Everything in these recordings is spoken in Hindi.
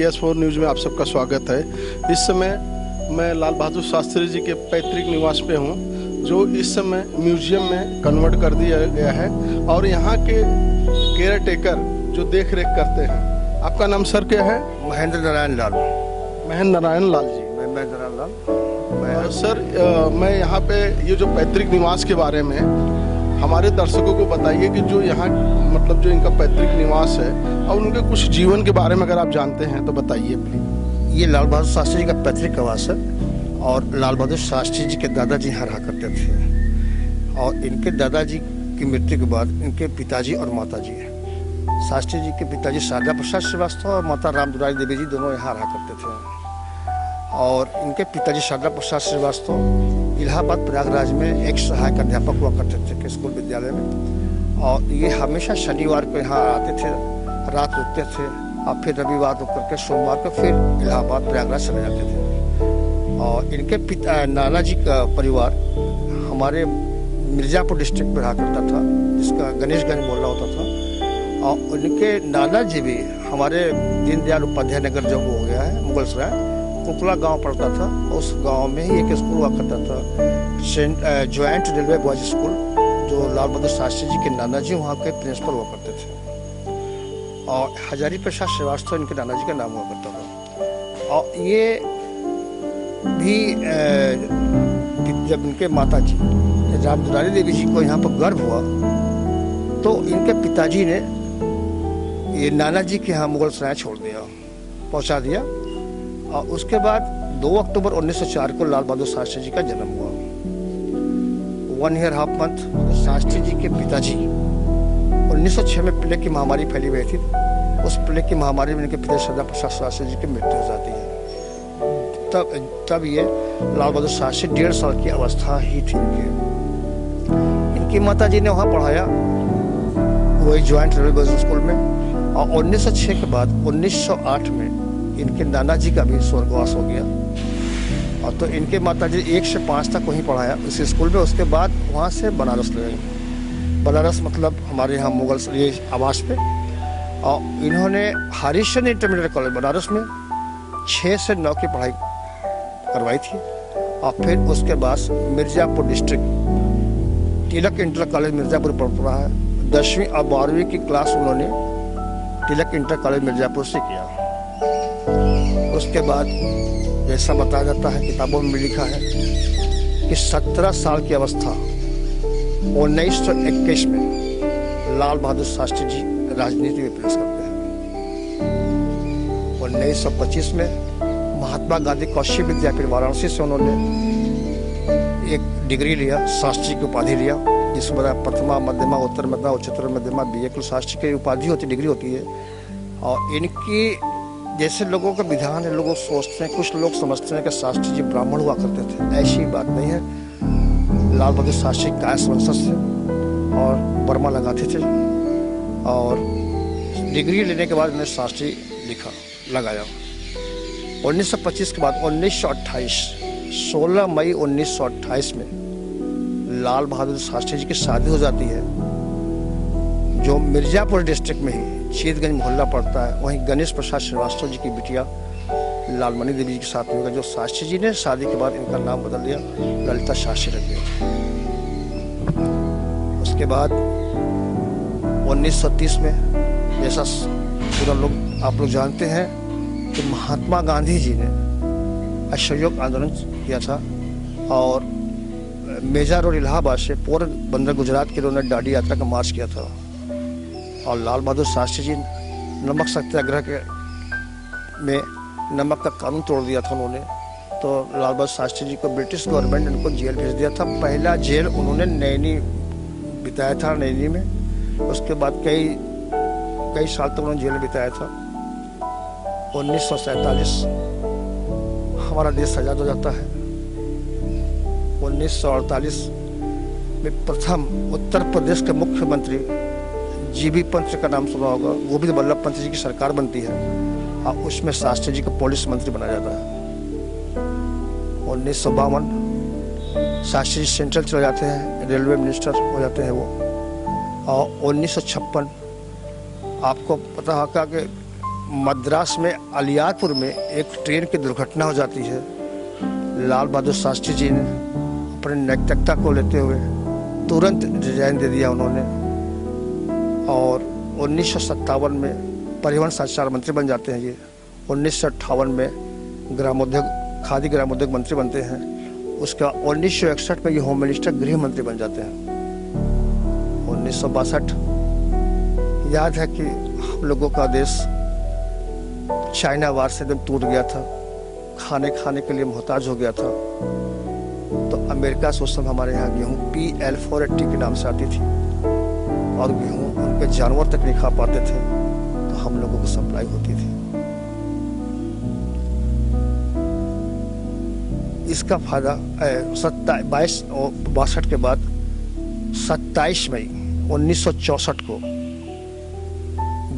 KS4 न्यूज़ में आप सबका स्वागत है। इस समय मैं लाल बहादुर शास्त्री जी के पैतृक निवास पे हूँ, जो इस समय म्यूजियम में कन्वर्ट कर दिया गया है और यहाँ के केयर टेकर जो देख रेख करते हैं। आपका नाम सर क्या है? महेंद्र नारायण लाल। महेंद्र नारायण लाल जी। महेंद्र नारायण लाल। सर मैं यहाँ पे ये जो पैतृक निवास के बारे में हमारे दर्शकों को बताइए कि जो यहाँ मतलब जो इनका पैतृक निवास है और उनके कुछ जीवन के बारे में अगर आप जानते हैं तो बताइए प्लीज। ये लाल बहादुर शास्त्री जी का पैतृक निवास है और लाल बहादुर शास्त्री जी के दादाजी यहाँ रहा करते थे और इनके दादाजी की मृत्यु के बाद इनके पिताजी और माताजी शास्त्री जी के पिताजी शारदा प्रसाद श्रीवास्तव और माता राम दुलारी देवी जी दोनों यहाँ रहा करते थे। और इनके पिताजी शारदा प्रसाद श्रीवास्तव इलाहाबाद प्रयागराज में एक सहायक अध्यापक हुआ करते थे स्कूल विद्यालय में, और ये हमेशा शनिवार को यहाँ आते थे, रात रुकते थे और फिर रविवार रुक करके सोमवार को फिर इलाहाबाद प्रयागराज चले जाते थे। और इनके पिता नाना जी का परिवार हमारे मिर्ज़ापुर डिस्ट्रिक्ट में रहा करता था, जिसका गणेशगंज मोहल्ला होता था। और उनके नाना जी भी हमारे दीनदयाल उपाध्याय नगर जो हो गया है मुगलसराय कुकला गांव पड़ता था, उस गांव में ही एक स्कूल हुआ करता था, जॉइंट रेलवे बॉयज स्कूल, जो लाल बहादुर शास्त्री जी के नाना जी वहाँ के प्रिंसिपल हुआ करते थे। और हजारी प्रसाद श्रीवास्तव इनके नाना जी का नाम हुआ करता था। और ये भी जब इनके माता जी राम दुलारी देवी जी को यहाँ पर गर्भ हुआ तो इनके पिताजी ने ये नाना जी के यहाँ मुगलसराय छोड़ दिया, पहुँचा दिया। और उसके बाद 2 अक्टूबर 1904 को लाल बहादुर शास्त्री जी का जन्म हुआ। 1 year half month Shastri ji के पिताजी 1906 में प्लेग की महामारी फैली हुई थी। उस प्लेग की महामारी में इनके पिता शारदा प्रसाद शास्त्री जी की मृत्यु हो जाती है। तब ये लाल बहादुर शास्त्री 1.5 साल की अवस्था ही थी। इनकी माता जी ने वहाँ पढ़ाया, वही जॉइंट रेलवे बॉयज स्कूल में। और 1906 के बाद 1908 में इनके नाना जी का भी स्वर्गवास हो गया। और तो इनके माताजी 1 से 5 तक वहीं पढ़ाया उस स्कूल में। उसके बाद वहाँ से बनारस ले गए। बनारस मतलब हमारे यहाँ मुगल ये आवास पे। और इन्होंने हरिश्चंद्र इंटरमीडिएट कॉलेज बनारस में 6 से 9 की पढ़ाई करवाई थी। और फिर उसके बाद मिर्ज़ापुर डिस्ट्रिक्ट तिलक इंटर कॉलेज मिर्ज़ापुर पढ़ा है। 10वीं और 12वीं की क्लास उन्होंने तिलक इंटर कॉलेज मिर्ज़ापुर से किया। उसके बाद जैसा बताया जाता है, किताबों में भी लिखा है कि 17 साल की अवस्था 1921 में लाल बहादुर शास्त्री जी राजनीति में प्रवेश करते हैं। 1925 में महात्मा गांधी कौशल विद्यापीठ वाराणसी से उन्होंने एक डिग्री लिया, शास्त्री की उपाधि लिया, जिसमें प्रथमा मध्यमा उत्तर मध्यमा उच्चतर मध्यमा BA कुल शास्त्री की उपाधि होती, डिग्री होती है। और इनकी जैसे लोगों का विधान है, लोग सोचते हैं, कुछ लोग समझते हैं कि शास्त्री जी ब्राह्मण हुआ करते थे। ऐसी बात नहीं है। लाल बहादुर शास्त्री कायस्थ वंशज थे और बर्मा लगाते थे। और डिग्री लेने के बाद उन्होंने शास्त्री लिखा लगाया। 1925 के बाद 1928 16 मई 1928 में लाल बहादुर शास्त्री जी की शादी हो जाती है, जो मिर्ज़ापुर डिस्ट्रिक्ट में ही चीतगंज मोहल्ला पड़ता है। वहीं गणेश प्रसाद श्रीवास्तव जी की बिटिया लालमणि देवी जी के साथ में होगा, जो शास्त्री जी ने शादी के बाद इनका नाम बदल दिया, ललिता शास्त्री रख दिया। उसके बाद 1930 में जैसा पूरा लोग आप लोग जानते हैं कि महात्मा गांधी जी ने असहयोग आंदोलन किया था और मेजा रोड इलाहाबाद से पोरबंदर गुजरात के लिए उन्होंने डांडी यात्रा का मार्च किया था। और लाल बहादुर शास्त्री जी नमक सत्याग्रह के में नमक का कानून तोड़ दिया था उन्होंने। तो लाल बहादुर शास्त्री जी को ब्रिटिश गवर्नमेंट ने उनको जेल भेज दिया था। पहला जेल उन्होंने नैनी बिताया था, नैनी में। उसके बाद कई साल तक उन्होंने जेल में बिताया था। 1947 हमारा देश आज़ाद हो जाता है। 1948 में प्रथम उत्तर प्रदेश के मुख्यमंत्री GB पंत का नाम सुना होगा, गोविंद बल्लभ पंत जी की सरकार बनती है और उसमें शास्त्री जी को पुलिस मंत्री बनाया जाता है। 1952 शास्त्री जी सेंट्रल चले जाते हैं, रेलवे मिनिस्टर हो जाते हैं वो। और 1956 आपको पता होगा कि मद्रास में अलियारपुर में एक ट्रेन की दुर्घटना हो जाती है। लाल बहादुर शास्त्री जी ने अपनी नैतिकता को लेते हुए तुरंत रिजाइन दे दिया उन्होंने, और 1957 में परिवहन संचार मंत्री बन जाते हैं ये। 1958 में ग्रामोद्योग खादी ग्रामोद्योग मंत्री बनते हैं। उसका 1961 में ये होम मिनिस्टर गृह मंत्री बन जाते हैं। 1962 याद है कि हम लोगों का देश चाइना वार से एकदम टूट गया था, खाने के लिए मोहताज हो गया था। तो अमेरिका से उस समय हमारे यहाँ गेहूँ PL-480 के नाम से आती थी, और गेहूँ उनके जानवर तक नहीं खा पाते थे, तो हम लोगों को सप्लाई होती थी। इसका फायदा 22 के बाद 27 मई 1964 को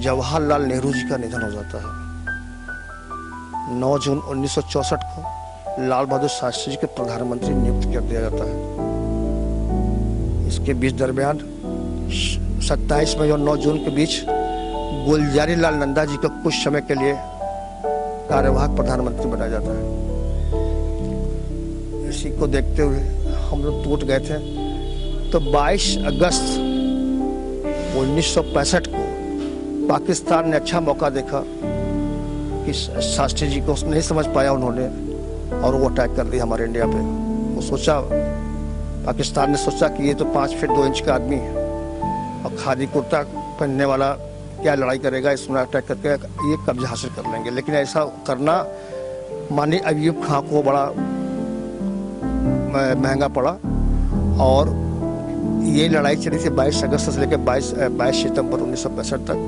जवाहरलाल नेहरू जी का निधन हो जाता है। 9 जून 1964 को लाल बहादुर शास्त्री जी के प्रधानमंत्री नियुक्त कर दिया जाता है। इसके बीच दरमियान 27 मई और 9 जून के बीच गुलजारी लाल नंदा जी को कुछ समय के लिए कार्यवाहक प्रधानमंत्री बनाया जाता है। इसी को देखते हुए हम लोग टूट गए थे। तो 22 अगस्त 1965 को पाकिस्तान ने अच्छा मौका देखा कि शास्त्री जी को नहीं समझ पाया उन्होंने, और वो अटैक कर दिया हमारे इंडिया पे। वो सोचा, पाकिस्तान ने सोचा कि ये तो 5 फीट 2 इंच का आदमी है और खादी कुर्ता पहनने वाला क्या लड़ाई करेगा, इसमें अटैक करके ये कब्जा हासिल कर लेंगे। लेकिन ऐसा करना माननीय अयूब खां को बड़ा महंगा पड़ा, और ये लड़ाई चली थी 22 अगस्त से लेकर 22 सितंबर 1965 तक।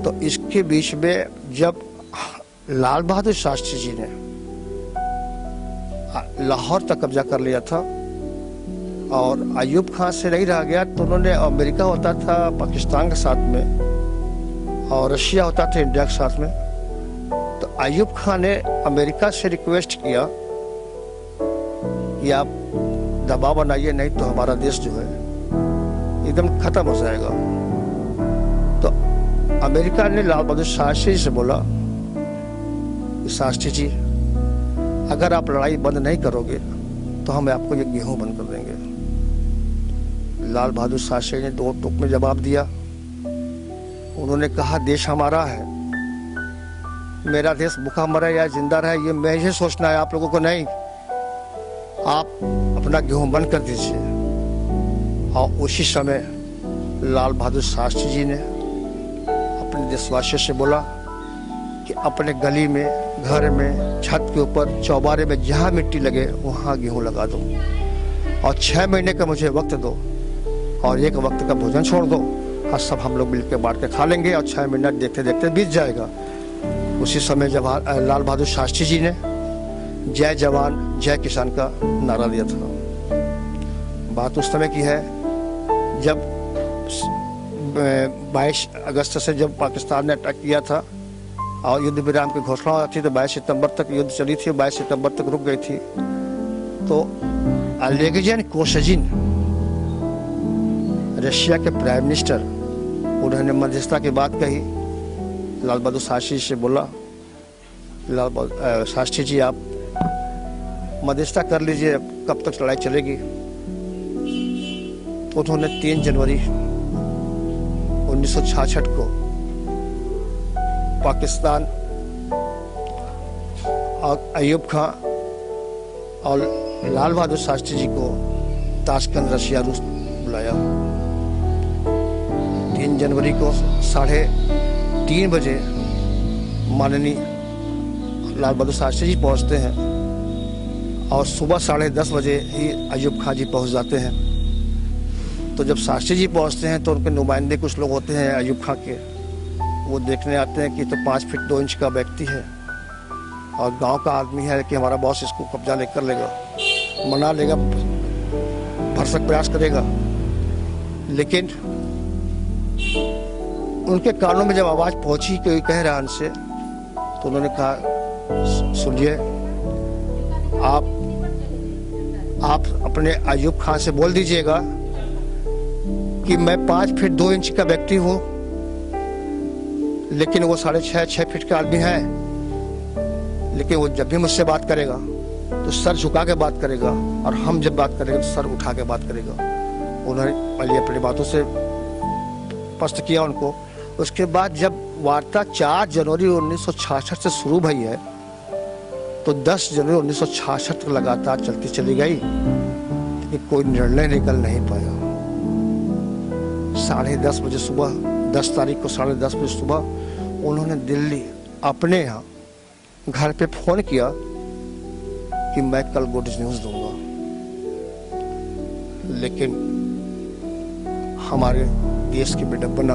तो इसके बीच में जब लाल बहादुर शास्त्री जी ने लाहौर तक कब्जा कर लिया था और अयूब खां से नहीं रह गया, तो उन्होंने, अमेरिका होता था पाकिस्तान के साथ में और रशिया होता था इंडिया के साथ में, तो अयूब खां ने अमेरिका से रिक्वेस्ट किया कि आप दबाव बनाइए, नहीं तो हमारा देश जो है एकदम खत्म हो जाएगा। तो अमेरिका ने लाल बहादुर शास्त्री से बोला, शास्त्री जी अगर आप लड़ाई बंद नहीं करोगे तो हम आपको ये गेहूं बंद कर देंगे। लाल बहादुर शास्त्री ने 2 टूक में जवाब दिया। उन्होंने कहा, देश हमारा है, मेरा देश भूखा मरे या जिंदा रहे ये मैं ही सोचना है, आप लोगों को नहीं। आप अपना गेहूं बंद कर दीजिए। और उसी समय लाल बहादुर शास्त्री जी ने अपने देशवासियों से बोला कि अपने गली में, घर में, छत के ऊपर, चौबारे में जहाँ मिट्टी लगे वहाँ गेहूं लगा दो, और 6 महीने का मुझे वक्त दो, और 1 वक्त का भोजन छोड़ दो, और सब हम लोग मिलकर बांट के खा लेंगे, और 6 महीना देखते देखते बीत जाएगा। उसी समय जब लाल बहादुर शास्त्री जी ने जय जवान जय किसान का नारा दिया था। बात उस समय की है जब 22 अगस्त से जब पाकिस्तान ने अटैक किया था और युद्ध विराम की घोषणा हुई थी, तो 22 सितंबर तक युद्ध चली थी, 22 सितंबर तक रुक गई थी। तो अलेक्जेंडर कोसिजिन, रशिया के प्राइम मिनिस्टर, उन्होंने मध्यस्थता की बात कही। लाल बहादुर शास्त्री से बोला, लाल बहादुर शास्त्री जी आप मध्यस्थता कर लीजिए, कब तक लड़ाई चलेगी। तो उन्होंने 3 जनवरी 1966 को पाकिस्तान और अयूब खां और लाल बहादुर शास्त्री जी को ताशकंद रशिया रूस बुलाया। 3 जनवरी को 3:30 बजे माननीय लाल बहादुर शास्त्री जी पहुंचते हैं, और सुबह 10:30 बजे ही अयूब खां जी पहुंच जाते हैं। तो जब शास्त्री जी पहुंचते हैं तो उनके नुमाइंदे कुछ लोग होते हैं अयूब खां के, वो देखने आते हैं कि तो 5 फीट 2 इंच का व्यक्ति है और गांव का आदमी है कि हमारा बॉस इसको कब्जा नहीं कर लेगा, मना लेगा, भरसक प्रयास करेगा। लेकिन उनके कानों में जब आवाज़ पहुंची कोई कह रहा उनसे, तो उन्होंने कहा, सुनिए, आप अपने अयूब खां से बोल दीजिएगा कि मैं 5 फीट 2 इंच का व्यक्ति हूँ, लेकिन वो 6.5 फीट का आदमी है, लेकिन वो जब भी मुझसे बात करेगा तो सर झुका के बात करेगा, और हम जब बात करेंगे तो सर उठा के बात करेगा। उन्होंने पहले अपनी बातों से स्पष्ट किया उनको। उसके बाद जब वार्ता 4 जनवरी 1966 से शुरू हुई है तो 10 जनवरी 1966 तक लगातार चलती चली गई, लेकिन कोई निर्णय निकल नहीं पाया। 10:30 बजे सुबह, 10 तारीख को 10:30 बजे सुबह उन्होंने दिल्ली अपने यहाँ घर पे फोन किया कि मैं कल गुड न्यूज दूंगा, लेकिन हमारे देश की विडंबना,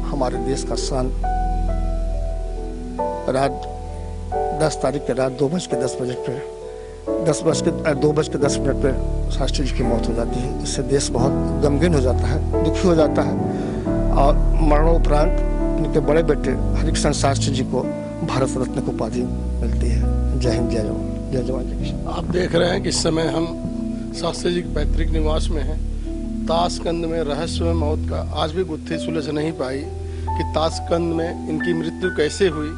हमारे देश का शान, रात 10 तारीख के रात 2:10 बजे पे 2:10 पे शास्त्री जी की मौत हो जाती है। इससे देश बहुत गमगीन हो जाता है, दुखी हो जाता है, और मरणोपरांत उनके बड़े बेटे हरिकृष्ण शास्त्री जी को भारत रत्न की उपाधि मिलती है। जय हिंद, जय जवान, जय जवान जय किसान। आप देख रहे हैं कि इस समय हम शास्त्री जी के पैतृक निवास में हैं। ताशकंद में रहस्यमय मौत का आज भी गुत्थी सुलझ नहीं पाई कि ताशकंद में इनकी मृत्यु कैसे हुई,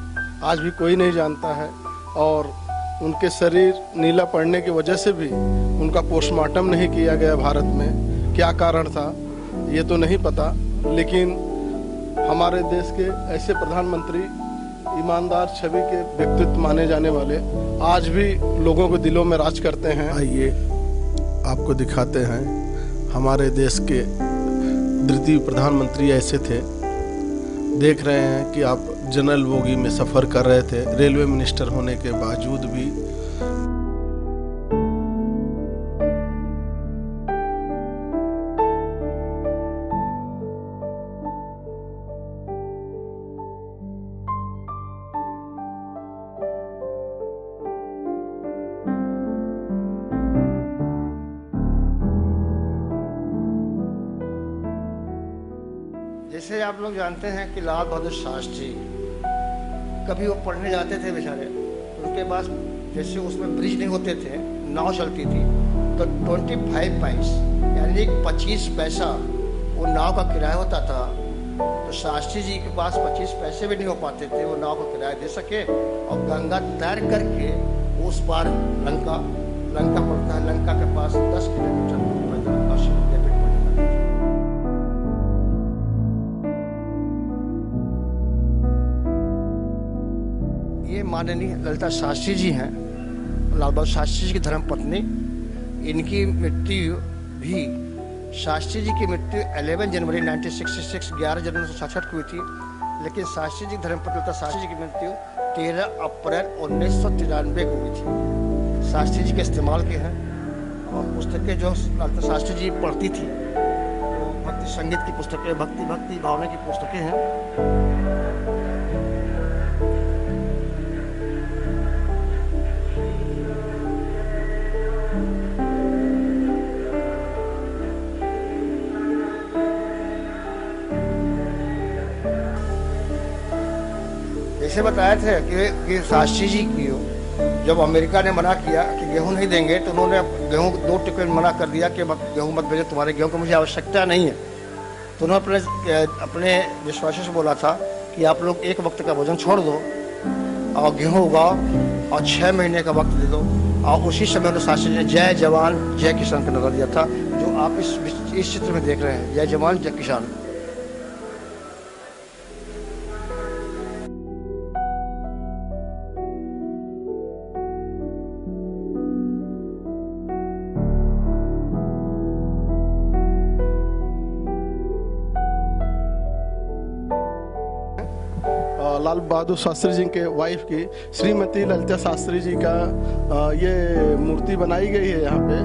आज भी कोई नहीं जानता है। और उनके शरीर नीला पड़ने की वजह से भी उनका पोस्टमार्टम नहीं किया गया भारत में। क्या कारण था ये तो नहीं पता, लेकिन हमारे देश के ऐसे प्रधानमंत्री, ईमानदार छवि के व्यक्तित्व माने जाने वाले, आज भी लोगों के दिलों में राज करते हैं। आइए आपको दिखाते हैं हमारे देश के द्वितीय प्रधानमंत्री ऐसे थे। देख रहे हैं कि आप जनरल बोगी में सफ़र कर रहे थे, रेलवे मिनिस्टर होने के बावजूद भी। जैसे आप लोग जानते हैं कि लाल बहादुर शास्त्री कभी वो पढ़ने जाते थे बेचारे, उनके पास जैसे उसमें ब्रिज नहीं होते थे, नाव चलती थी, तो 25 पैस यानी 25 पैसा वो नाव का किराया होता था। तो शास्त्री जी के पास 25 पैसे भी नहीं हो पाते थे वो नाव का किराया दे सके, और गंगा तैर करके उस पार लंका पड़ता है, लंका के पास 10 किलोमीटर ये माननीय ललिता शास्त्री जी हैं, लाल बहादुर शास्त्री जी की धर्मपत्नी। इनकी मृत्यु भी, शास्त्री जी की मृत्यु 11 जनवरी 1966 11 जनवरी 1966 को हुई थी, लेकिन शास्त्री जी धर्मपत्नी ललिता शास्त्री जी की मृत्यु 13 अप्रैल 1993 को हुई थी। शास्त्री जी के इस्तेमाल के हैं, और पुस्तकें जो ललिता शास्त्री जी पढ़ती थी वो भक्ति संगीत की पुस्तकें, भक्ति भावना की पुस्तकें हैं। जैसे बताए थे कि शास्त्री जी की जब अमेरिका ने मना किया कि गेहूं नहीं देंगे, तो उन्होंने गेहूं 2 टुकड़े में मना कर दिया कि गेहूं मत भेजो, तुम्हारे गेहूं की मुझे आवश्यकता नहीं है। तो उन्होंने अपने विश्वासियों से बोला था कि आप लोग एक वक्त का भोजन छोड़ दो और गेहूं उगाओ और 6 महीने का वक्त दे दो। और उसी समय उन्होंने शास्त्री जी ने जय जवान जय किसान का नारा दिया था, जो आप इस चित्र में देख रहे हैं, जय जवान जय किसान। लाल बहादुर शास्त्री जी के वाइफ की श्रीमती ललिता शास्त्री जी का ये मूर्ति बनाई गई है। यहाँ पे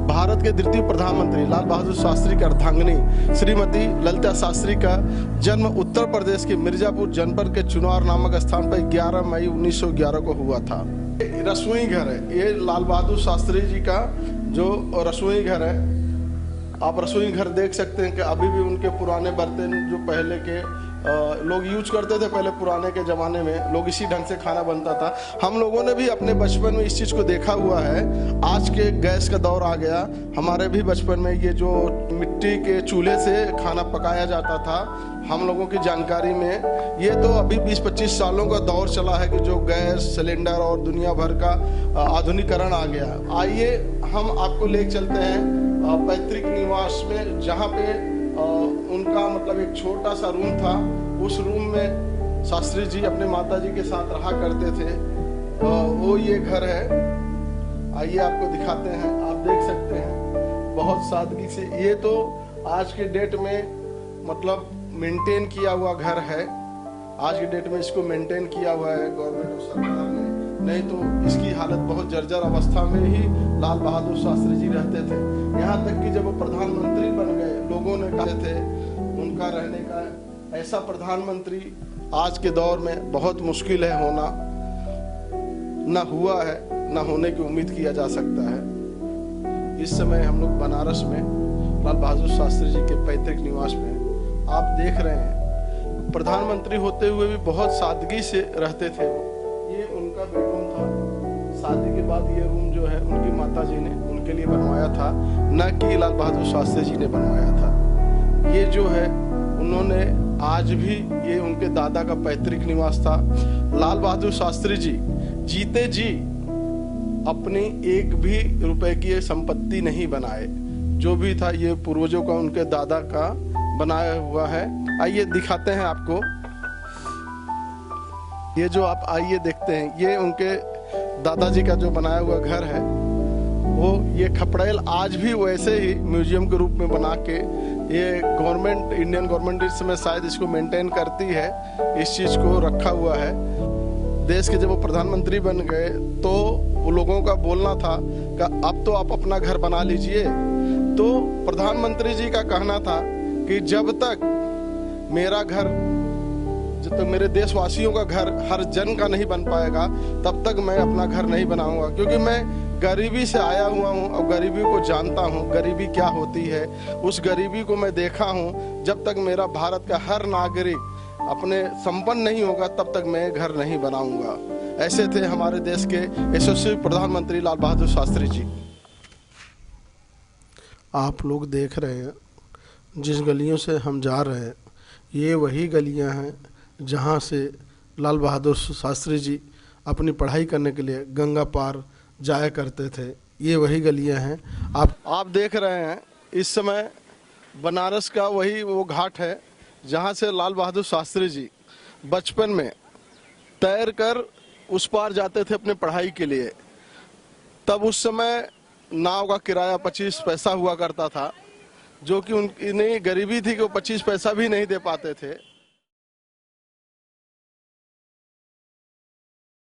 भारत के द्वितीय प्रधानमंत्री लाल बहादुर शास्त्री की अर्धांगिनी श्रीमती ललिता शास्त्री का जन्म उत्तर प्रदेश के मिर्जापुर जनपद के चुनार नामक स्थान पर 11 मई 1911 को हुआ था। रसोई घर है ये लाल बहादुर शास्त्री जी का, जो रसोई घर है। आप रसोई घर देख सकते हैं कि अभी भी उनके पुराने बर्तन जो पहले के लोग यूज करते थे पहले पुराने के ज़माने में, लोग इसी ढंग से खाना बनता था। हम लोगों ने भी अपने बचपन में इस चीज़ को देखा हुआ है। आज के गैस का दौर आ गया, हमारे भी बचपन में ये जो मिट्टी के चूल्हे से खाना पकाया जाता था, हम लोगों की जानकारी में ये तो अभी 20-25 सालों का दौर चला है कि जो गैस सिलेंडर और दुनिया भर का आधुनिकीकरण आ गया। आइए हम आपको ले चलते हैं पैतृक निवास में, जहाँ पे उनका मतलब एक छोटा सा रूम था। उस रूम में शास्त्री जी अपने माता जी के साथ रहा करते थे। वो ये घर है, आइए आपको दिखाते हैं। आप देख सकते हैं बहुत सादगी से, ये तो आज के डेट में मतलब मेंटेन किया हुआ घर है। आज के डेट में इसको मेंटेन किया हुआ है गवर्नमेंट और सरकार ने, नहीं तो इसकी हालत बहुत जर्जर अवस्था में ही लाल बहादुर शास्त्री जी रहते थे। यहाँ तक कि जब वो प्रधानमंत्री बन गए, लोगों ने कहा थे उनका रहने का ऐसा प्रधानमंत्री आज के दौर में बहुत मुश्किल है होना, न हुआ है न होने की उम्मीद किया जा सकता है। इस समय हम लोग बनारस में लाल बहादुर शास्त्री जी के पैतृक निवास में आप देख रहे हैं, प्रधानमंत्री होते हुए भी बहुत सादगी से रहते थे वो। ये उनका बेडरूम था। शादी के बाद ये रूम जो है उनकी माता जी ने उनके लिए बनवाया था, न कि लाल बहादुर शास्त्री जी ने बनवाया था। ये जो है उन्होंने आज भी, ये उनके दादा का पैतृक निवास था। लाल बहादुर शास्त्री जी जीते जी अपनी एक भी रुपए की संपत्ति नहीं बनाए, जो भी था ये पूर्वजों का, उनके दादा का बनाया हुआ है। आइए दिखाते हैं आपको। ये जो आप आइए देखते हैं, ये उनके दादाजी का जो बनाया हुआ घर है, वो ये खपड़ेल आज भी वैसे ही म्यूजियम के रूप में बना के, ये गवर्नमेंट, इंडियन गवर्नमेंट इस समय शायद इसको मेंटेन करती है, इस चीज़ को रखा हुआ है। देश के जब वो प्रधानमंत्री बन गए तो वो लोगों का बोलना था कि अब तो आप अपना घर बना लीजिए। तो प्रधानमंत्री जी का कहना था कि जब तक मेरा घर, जब तक मेरे देशवासियों का घर हर जन का नहीं बन पाएगा, तब तक मैं अपना घर नहीं बनाऊंगा, क्योंकि मैं गरीबी से आया हुआ हूं और गरीबी को जानता हूं, गरीबी क्या होती है, उस गरीबी को मैं देखा हूं। जब तक मेरा भारत का हर नागरिक अपने संपन्न नहीं होगा, तब तक मैं घर नहीं बनाऊंगा। ऐसे थे हमारे देश के यशस्वी प्रधानमंत्री लाल बहादुर शास्त्री जी। आप लोग देख रहे हैं जिस गलियों से हम जा रहे हैं, ये वही गलियां हैं जहां से लाल बहादुर शास्त्री जी अपनी पढ़ाई करने के लिए गंगा पार जाया करते थे। ये वही गलियां हैं आप देख रहे हैं। इस समय बनारस का वही वो घाट है जहां से लाल बहादुर शास्त्री जी बचपन में तैर कर उस पार जाते थे अपने पढ़ाई के लिए। तब उस समय नाव का किराया 25 पैसा हुआ करता था, जो कि उनकी गरीबी थी कि वो 25 पैसा भी नहीं दे पाते थे।